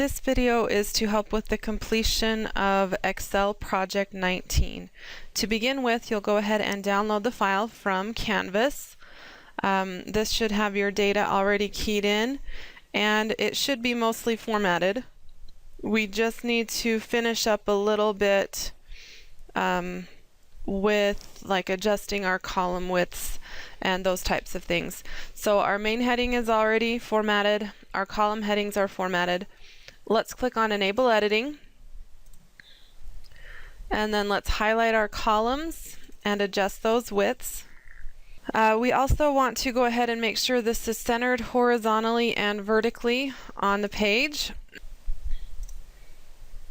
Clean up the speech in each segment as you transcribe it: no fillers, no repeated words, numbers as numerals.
This video is to help with the completion of Excel Project 19. To begin with, you'll go ahead and download the file from Canvas. This should have your data already keyed in, and it should be mostly formatted. We just need to finish up a little bit with adjusting our column widths and those types of things. So our main heading is already formatted, our column headings are formatted. Let's click on Enable Editing, and then let's highlight our columns and adjust those widths. We also want to go ahead and make sure this is centered horizontally and vertically on the page.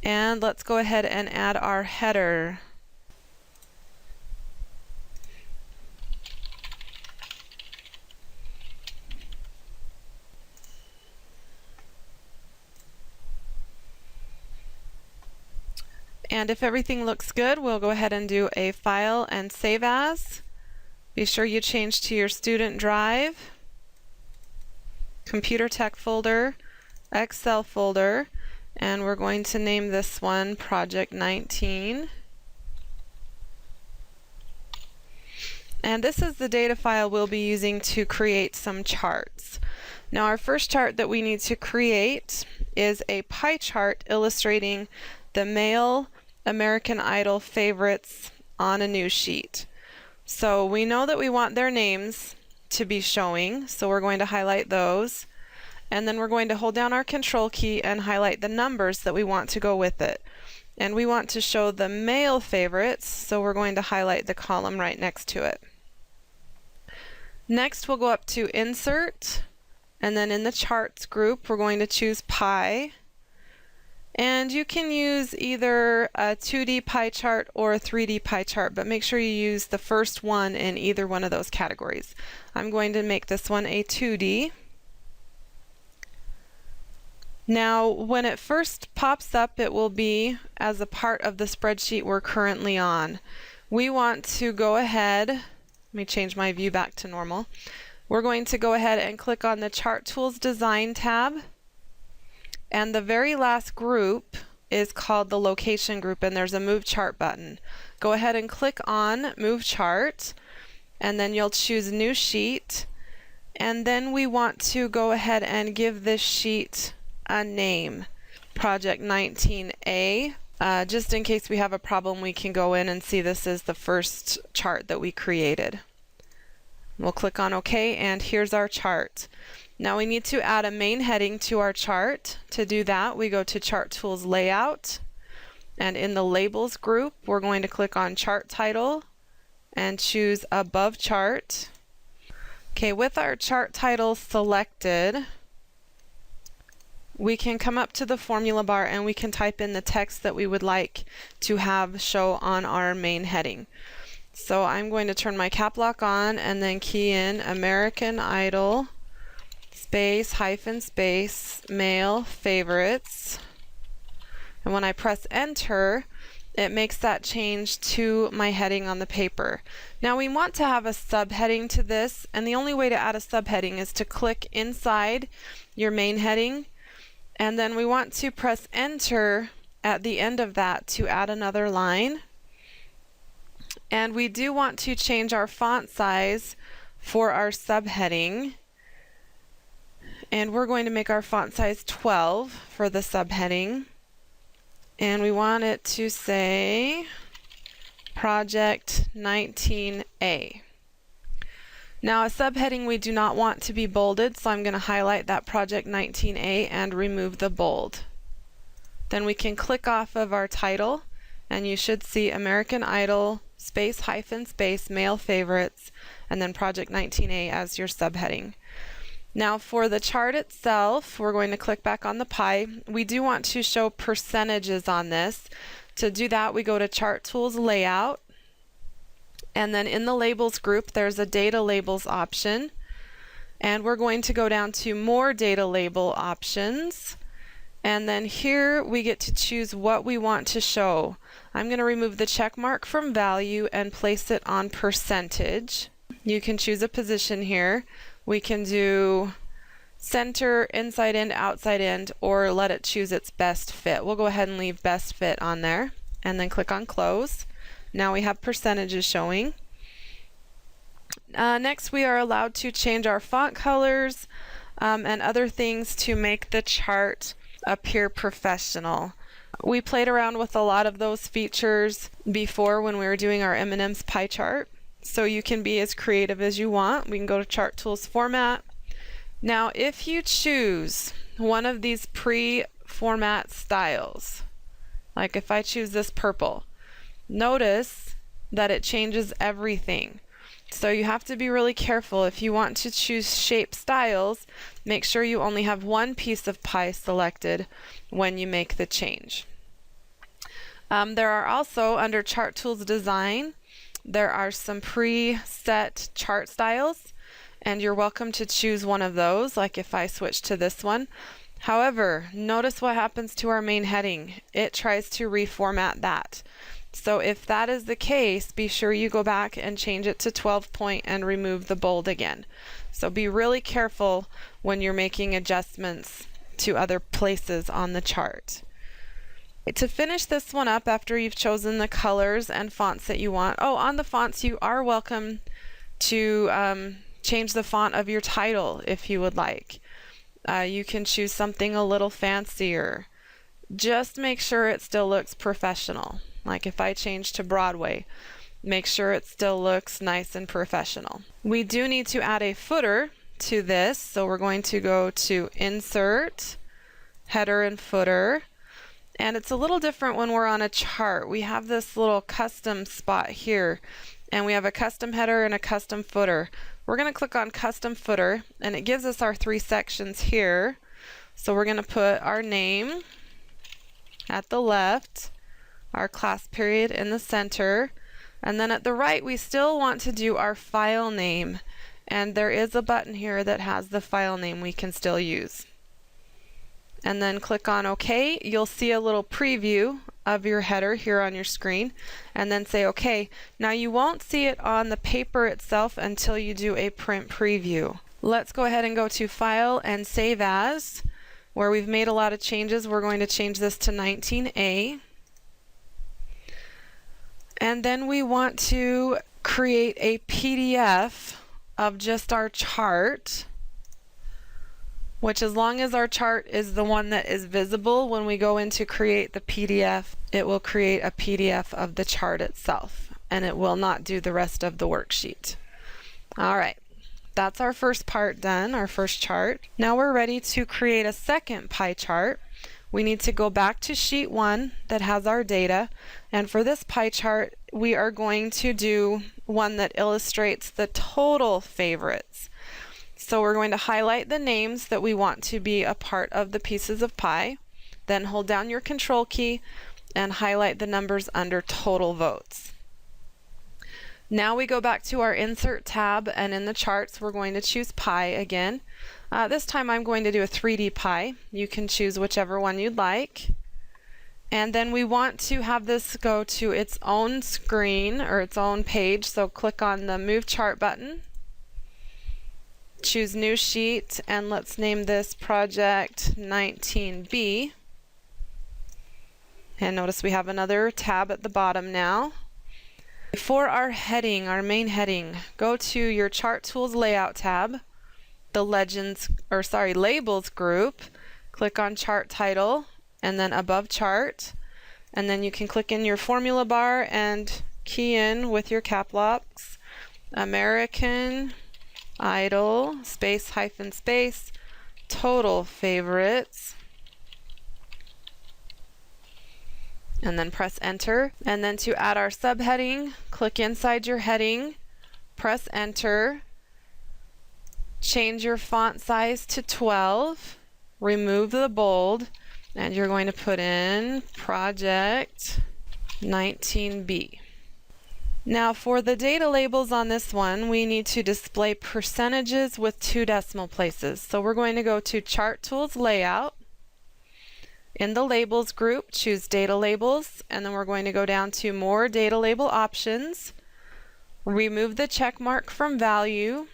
And let's go ahead and add our header. And if everything looks good, we'll go ahead and do a File and Save As. Be sure you change to your student drive, Computer Tech folder, Excel folder, and we're going to name this one Project 19. And this is the data file we'll be using to create some charts. Now our first chart that we need to create is a pie chart illustrating the male American Idol favorites on a news sheet. So we know that we want their names to be showing, so we're going to highlight those, and then we're going to hold down our Control key and highlight the numbers that we want to go with it. And we want to show the male favorites, so we're going to highlight the column right next to it. Next we'll go up to Insert, and then in the Charts group we're going to choose Pie. And you can use either a 2D pie chart or a 3D pie chart, but make sure you use the first one in either one of those categories. I'm going to make this one a 2D. Now, when it first pops up, it will be as a part of the spreadsheet we're currently on. We want to go ahead, let me change my view back to normal. We're going to go ahead and click on the Chart Tools Design tab. And the very last group is called the Location group, and there's a Move Chart button. Go ahead and click on Move Chart, and then you'll choose New Sheet. And then we want to go ahead and give this sheet a name, Project 19A. Just in case we have a problem, we can go in and see this is the first chart that we created. We'll click on OK, and here's our chart. Now we need to add a main heading to our chart. To do that, we go to Chart Tools Layout, and in the Labels group, we're going to click on Chart Title and choose Above Chart. Okay, with our chart title selected, we can come up to the formula bar and we can type in the text that we would like to have show on our main heading. So I'm going to turn my cap lock on and then key in American Idol space hyphen space male favorites, and when I press enter, it makes that change to my heading on the paper. Now we want to have a subheading to this, and the only way to add a subheading is to click inside your main heading, and then we want to press enter at the end of that to add another line. And we do want to change our font size for our subheading, and we're going to make our font size 12 for the subheading, and we want it to say Project 19A. Now a subheading we do not want to be bolded, so I'm going to highlight that Project 19A and remove the bold. Then we can click off of our title, and you should see American Idol space hyphen space male favorites, and then Project 19A as your subheading. Now for the chart itself, we're going to click back on the pie. We do want to show percentages on this. To do that, we go to Chart Tools Layout, and then in the Labels group, there's a Data Labels option, and we're going to go down to More Data Label Options, and then here we get to choose what we want to show. I'm going to remove the check mark from Value and place it on Percentage. You can choose a position here. We can do center, inside end, outside end, or let it choose its best fit. We'll go ahead and leave best fit on there and then click on close. Now we have percentages showing. Next, we are allowed to change our font colors and other things to make the chart appear professional. We played around with a lot of those features before when we were doing our M&M's pie chart, so you can be as creative as you want. We can go to Chart Tools Format. Now, if you choose one of these pre-format styles, like if I choose this purple, notice that it changes everything. So you have to be really careful. If you want to choose shape styles, make sure you only have one piece of pie selected when you make the change. There are also, under Chart Tools Design, there are some preset chart styles, and you're welcome to choose one of those, like if I switch to this one. However, notice what happens to our main heading. It tries to reformat that. So if that is the case, be sure you go back and change it to 12 point and remove the bold again. So be really careful when you're making adjustments to other places on the chart. To finish this one up, after you've chosen the colors and fonts that you want, on the fonts, you are welcome to change the font of your title if you would like. You can choose something a little fancier. Just make sure it still looks professional. Like if I change to Broadway, make sure it still looks nice and professional. We do need to add a footer to this, so we're going to go to Insert, Header and Footer. And it's a little different when we're on a chart. We have this little custom spot here, and we have a custom header and a custom footer. We're going to click on Custom Footer, and it gives us our 3 sections here. So we're going to put our name at the left, our class period in the center, and then at the right we still want to do our file name, and there is a button here that has the file name we can still use. And then click on OK. You'll see a little preview of your header here on your screen, and then say OK. Now you won't see it on the paper itself until you do a print preview. Let's go ahead and go to File and Save As. Where we've made a lot of changes, we're going to change this to 19A. And then we want to create a PDF of just our chart, which, as long as our chart is the one that is visible, when we go in to create the PDF, it will create a PDF of the chart itself, and it will not do the rest of the worksheet. All right, that's our first part done, our first chart. Now we're ready to create a second pie chart. We need to go back to sheet 1 that has our data, and for this pie chart we are going to do one that illustrates the total favorites. So we're going to highlight the names that we want to be a part of the pieces of pie, then hold down your Control key and highlight the numbers under total votes. Now we go back to our Insert tab, and in the charts we're going to choose pie again. This time I'm going to do a 3D pie. You can choose whichever one you'd like. And then we want to have this go to its own screen or its own page, so click on the Move Chart button. Choose New Sheet, and let's name this Project 19B. And notice we have another tab at the bottom now. For our heading, our main heading, go to your Chart Tools Layout tab, the Labels group, click on Chart Title, and then above Chart, and then you can click in your formula bar and key in with your cap locks, American Idol, space, hyphen, space, total favorites, and then press enter. And then to add our subheading, click inside your heading, press enter, change your font size to 12, remove the bold, and you're going to put in Project 19B. Now for the data labels on this one, we need to display percentages with 2 decimal places. So we're going to go to Chart Tools Layout. In the Labels group, choose Data Labels, and then we're going to go down to More Data Label Options. Remove the check mark from Value,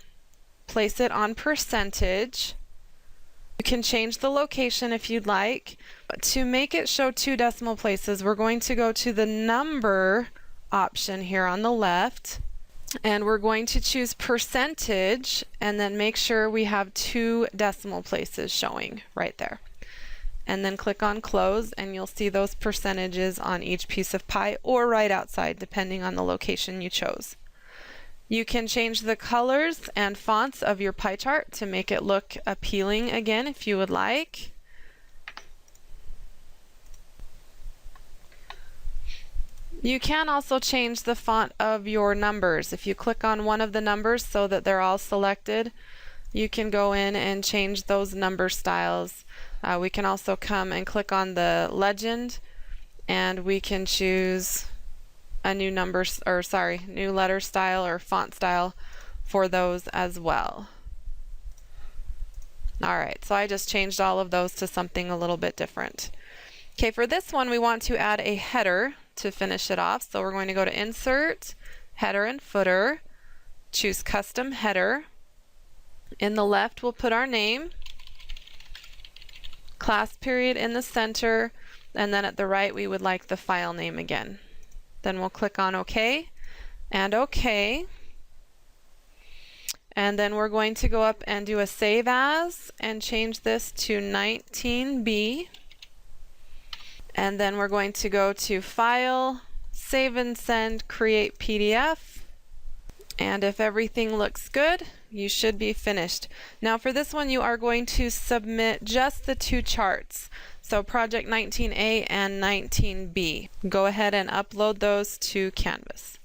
place it on Percentage, You can change the location if you'd like. But to make it show 2 decimal places, we're going to go to the number option here on the left, and we're going to choose percentage, and then make sure we have 2 decimal places showing right there. And then click on close, and you'll see those percentages on each piece of pie or right outside, depending on the location you chose. You can change the colors and fonts of your pie chart to make it look appealing again if you would like. You can also change the font of your numbers. If you click on one of the numbers so that they're all selected, you can go in and change those number styles. We can also come and click on the legend, and we can choose a new new letter style or font style for those as well. Alright, so I just changed all of those to something a little bit different. Okay, for this one we want to add a header to finish it off, so we're going to go to Insert, Header and Footer, choose Custom Header. In the left we'll put our name, class period in the center, and then at the right we would like the file name again. Then we'll click on OK and OK. And then we're going to go up and do a Save As and change this to 19B. And then we're going to go to File, Save and Send, Create PDF. And if everything looks good, you should be finished. Now for this one you are going to submit just the 2 charts. So project 19A and 19B. Go ahead and upload those to Canvas.